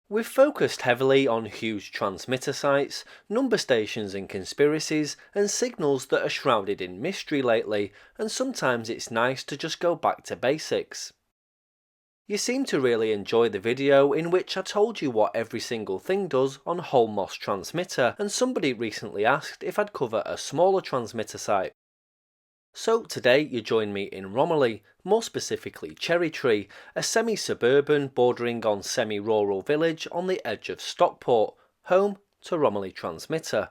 We've focused heavily on huge transmitter sites, number stations and conspiracies, and signals that are shrouded in mystery lately, and sometimes it's nice to just go back to basics. You seem to really enjoy the video in which I told you what every single thing does on whole MOS transmitter, and somebody recently asked if I'd cover a smaller transmitter site. So today you join me in Romiley, more specifically Cherry Tree, a semi-suburban bordering on semi-rural village on the edge of Stockport, home to Romiley Transmitter.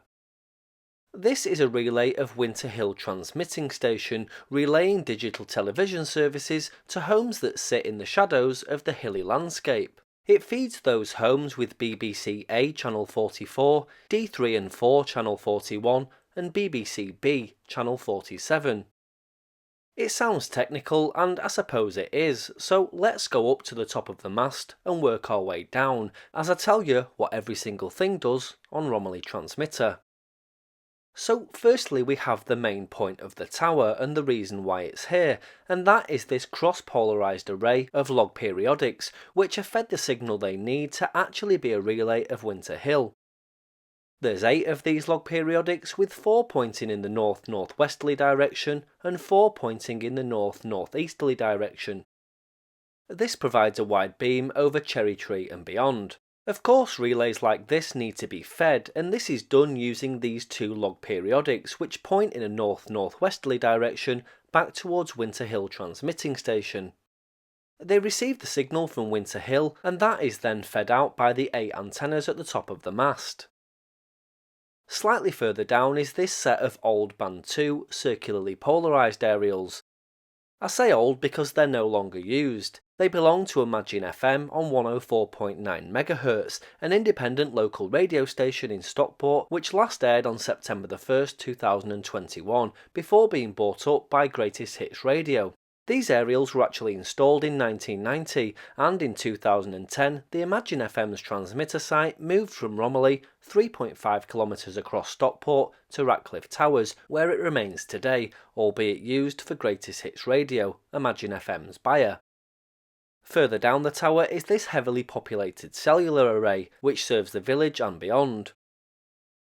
This is a relay of Winter Hill Transmitting Station, relaying digital television services to homes that sit in the shadows of the hilly landscape. It feeds those homes with BBC A Channel 44, D3 and 4 Channel 41, and BBC B Channel 47. It sounds technical, and I suppose it is, so let's go up to the top of the mast and work our way down, as I tell you what every single thing does on Romiley Transmitter. So firstly we have the main point of the tower and the reason why it's here, and that is this cross-polarised array of log periodics, which are fed the signal they need to actually be a relay of Winter Hill. There's 8 of these log periodics, with 4 pointing in the north-northwesterly direction and 4 pointing in the north-northeasterly direction. This provides a wide beam over Cherry Tree and beyond. Of course, relays like this need to be fed, and this is done using these 2 log periodics which point in a north-northwesterly direction back towards Winter Hill Transmitting Station. They receive the signal from Winter Hill, and that is then fed out by the 8 antennas at the top of the mast. Slightly further down is this set of old Band 2 circularly polarised aerials. I say old because they're no longer used. They belong to Imagine FM on 104.9 MHz, an independent local radio station in Stockport which last aired on September 1st, 2021, before being bought up by Greatest Hits Radio. These aerials were actually installed in 1990, and in 2010 the Imagine FM's transmitter site moved from Romiley 3.5 kilometres across Stockport to Ratcliffe Towers, where it remains today, albeit used for Greatest Hits Radio, Imagine FM's buyer. Further down the tower is this heavily populated cellular array, which serves the village and beyond.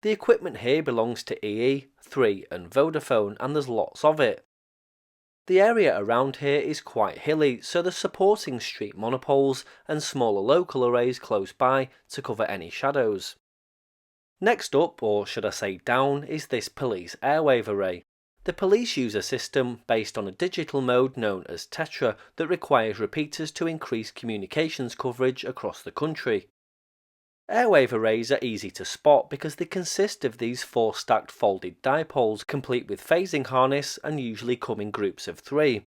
The equipment here belongs to EE, 3 and Vodafone, and there's lots of it. The area around here is quite hilly, so there's supporting street monopoles and smaller local arrays close by to cover any shadows. Next up, or should I say down, is this police airwave array. The police use a system based on a digital mode known as tetra that requires repeaters to increase communications coverage across the country. Airwave arrays are easy to spot because they consist of these 4 stacked folded dipoles complete with phasing harness and usually come in groups of 3.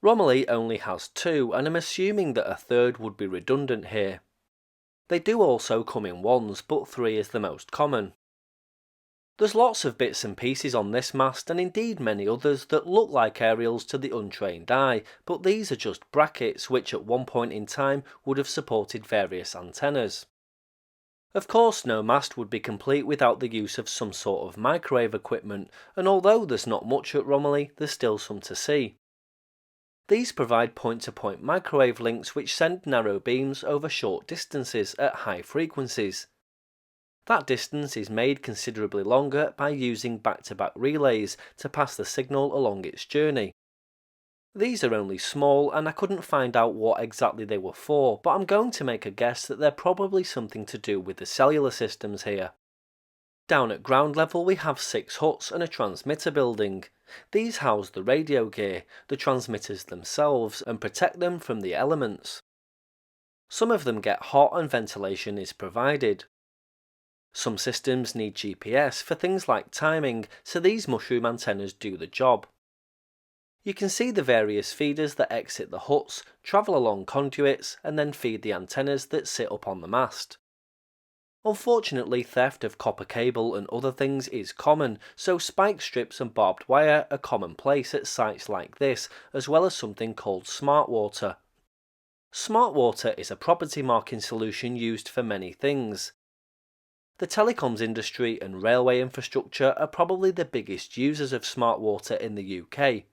Romiley only has 2, and I'm assuming that a third would be redundant here. They do also come in 1s, but 3 is the most common. There's lots of bits and pieces on this mast, and indeed many others that look like aerials to the untrained eye, but these are just brackets which at one point in time would have supported various antennas. Of course, no mast would be complete without the use of some sort of microwave equipment, and although there's not much at Romiley, there's still some to see. These provide point-to-point microwave links which send narrow beams over short distances at high frequencies. That distance is made considerably longer by using back-to-back relays to pass the signal along its journey. These are only small, and I couldn't find out what exactly they were for, but I'm going to make a guess that they're probably something to do with the cellular systems here. Down at ground level we have 6 huts and a transmitter building. These house the radio gear, the transmitters themselves, and protect them from the elements. Some of them get hot and ventilation is provided. Some systems need GPS for things like timing, so these mushroom antennas do the job. You can see the various feeders that exit the huts, travel along conduits, and then feed the antennas that sit up on the mast. Unfortunately, theft of copper cable and other things is common, so spike strips and barbed wire are commonplace at sites like this, as well as something called smart water. Smart water is a property marking solution used for many things. The telecoms industry and railway infrastructure are probably the biggest users of smart water in the UK.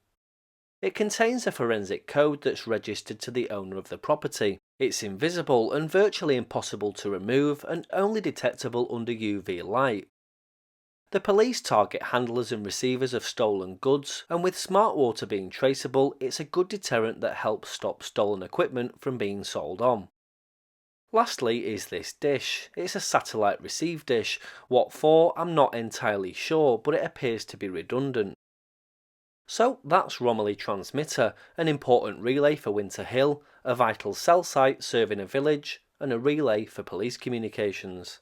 It contains a forensic code that's registered to the owner of the property. It's invisible and virtually impossible to remove and only detectable under UV light. The police target handlers and receivers of stolen goods, and with smart water being traceable, it's a good deterrent that helps stop stolen equipment from being sold on. Lastly is this dish. It's a satellite receive dish. What for, I'm not entirely sure, but it appears to be redundant. So that's Romiley transmitter, an important relay for Winter Hill, a vital cell site serving a village, and a relay for police communications.